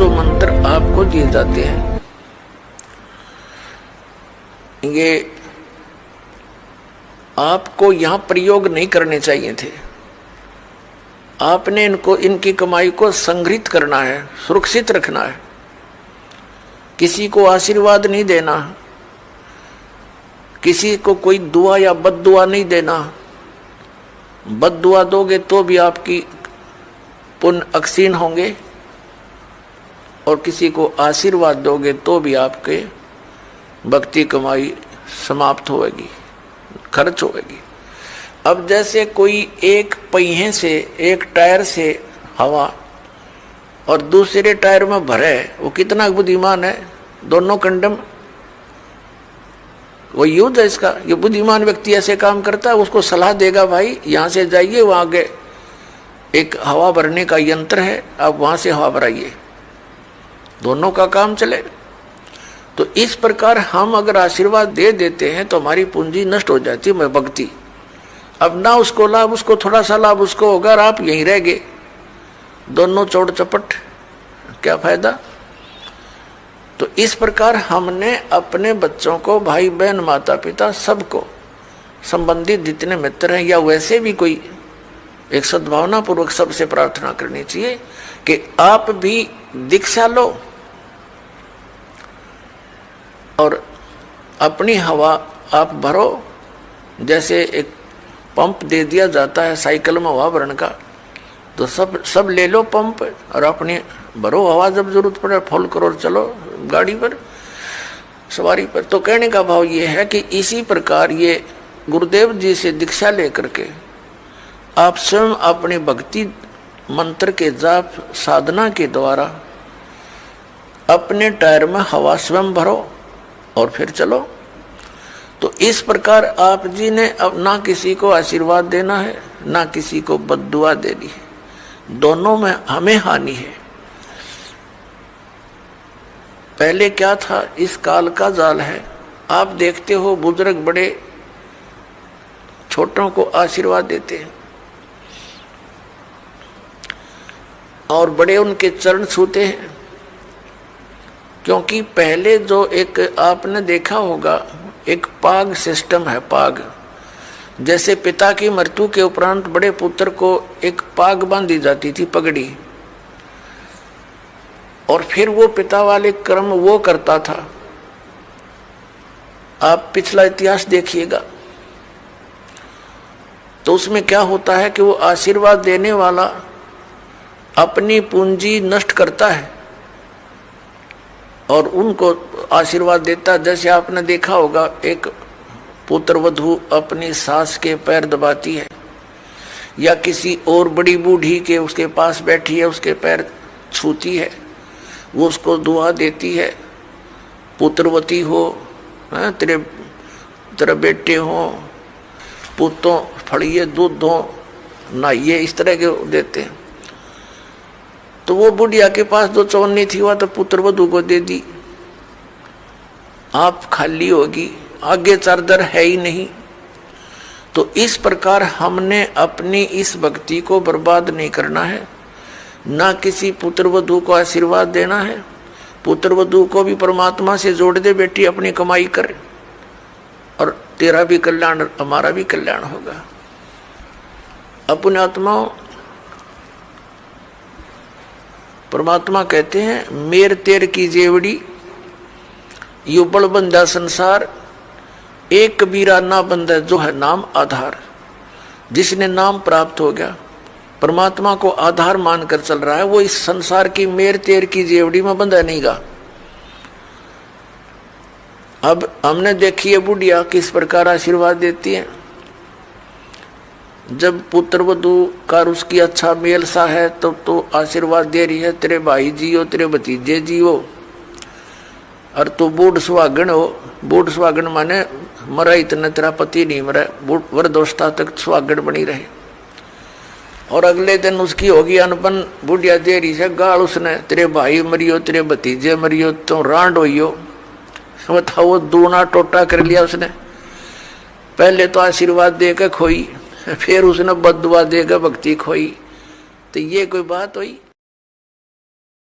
जो मंत्र आपको दिए जाते हैं ये आपको यहां प्रयोग नहीं करने चाहिए थे। आपने इनकी कमाई को संग्रहित करना है, सुरक्षित रखना है। किसी को आशीर्वाद नहीं देना, किसी को कोई दुआ या बद्दुआ नहीं देना। बद्दुआ दोगे तो भी आपकी पुण्य अक्षीण होंगे और किसी को आशीर्वाद दोगे तो भी आपके भक्ति कमाई समाप्त होगी, खर्च होगी। अब जैसे कोई एक पहिए से, एक टायर से हवा और दूसरे टायर में भरे, वो कितना बुद्धिमान है, दोनों कंडम। वो युद्ध है इसका। ये बुद्धिमान व्यक्ति ऐसे काम करता है, उसको सलाह देगा भाई यहां से जाइए, वहां आगे एक हवा भरने का यंत्र है, आप वहां से हवा भराइए, दोनों का काम चले। तो इस प्रकार हम अगर आशीर्वाद दे देते हैं तो हमारी पूंजी नष्ट हो जाती है, भक्ति। अब ना उसको लाभ, उसको थोड़ा सा लाभ उसको होगा और आप यहीं रह गए, दोनों चौड़ चपट, क्या फायदा। तो इस प्रकार हमने अपने बच्चों को, भाई बहन, माता पिता, सबको, संबंधित जितने मित्र हैं या वैसे भी कोई, एक सद्भावना पूर्वक सबसे प्रार्थना करनी चाहिए कि आप भी दीक्षा लो और अपनी हवा आप भरो। जैसे एक पंप दे दिया जाता है साइकिल में हवा भरने का, तो सब ले लो पंप और अपनी भरो हवा, जब जरूरत पड़े फुल करो और चलो गाड़ी पर, सवारी पर। तो कहने का भाव ये है कि इसी प्रकार ये गुरुदेव जी से दीक्षा लेकर के आप स्वयं अपनी भक्ति मंत्र के जाप साधना के द्वारा अपने टायर में हवा स्वयं भरो और फिर चलो। तो इस प्रकार आप जी ने अब ना किसी को आशीर्वाद देना है, ना किसी को बद्दुआ देनी है, दोनों में हमें हानि है। पहले क्या था, इस काल का जाल है। आप देखते हो बुजुर्ग बड़े छोटों को आशीर्वाद देते हैं और बड़े उनके चरण छूते हैं, क्योंकि पहले जो एक आपने देखा होगा एक पाग सिस्टम है। पाग जैसे पिता की मृत्यु के उपरांत बड़े पुत्र को एक पाग बांधी जाती थी, पगड़ी, और फिर वो पिता वाले कर्म वो करता था। आप पिछला इतिहास देखिएगा तो उसमें क्या होता है कि वो आशीर्वाद देने वाला अपनी पूंजी नष्ट करता है और उनको आशीर्वाद देता। जैसे आपने देखा होगा एक पुत्र वधू अपनी सास के पैर दबाती है या किसी और बड़ी बूढ़ी के उसके पास बैठी है उसके पैर छूती है, वो उसको दुआ देती है, पुत्रवती हो, तेरे बेटे हो, पुतों फड़िए दूध दो, नहाइए, इस तरह के देते हैं। तो वो बुढ़िया के पास जो चौनी थी वह तो पुत्र वधू को दे दी, आप खाली होगी, आगे चारदर है ही नहीं। तो इस प्रकार हमने अपनी इस भक्ति को बर्बाद नहीं करना है, ना किसी पुत्र वधू को आशीर्वाद देना है। पुत्र वधू को भी परमात्मा से जोड़ दे, बेटी अपनी कमाई कर और तेरा भी कल्याण हमारा भी कल्याण होगा। अपने आत्माओं, परमात्मा कहते हैं मेर तेर की जेवड़ी यू बड़ बंदा संसार, एक कबीरा ना बंदा जो है नाम आधार। जिसने नाम प्राप्त हो गया, परमात्मा को आधार मानकर चल रहा है, वो इस संसार की मेर तेर की जेवड़ी में बंधा नहीं गा। अब हमने देखी है बुढ़िया किस प्रकार आशीर्वाद देती है। जब पुत्र वधू का उसकी अच्छा मेल सा है तब तो आशीर्वाद दे रही है, तेरे भाई जियो, तेरे भतीजे जियो, और तू बूढ़ सुहागन हो। बूढ़ सुहागन माने मरा इतना तेरा पति नहीं मरा, वरदोस्ता तक सुहागन बनी रहे। और अगले दिन उसकी होगी अनबन, बुढ़िया दे रही है गाल उसने, तेरे भाई मरियो, तेरे भतीजे मरियो, तो रांड होइयो। बताओ, वो दूना टोटा कर लिया उसने। पहले तो आशीर्वाद देकर खोई, फिर उसने बद्दुआ देकर भक्ति खोई। तो ये कोई बात हुई?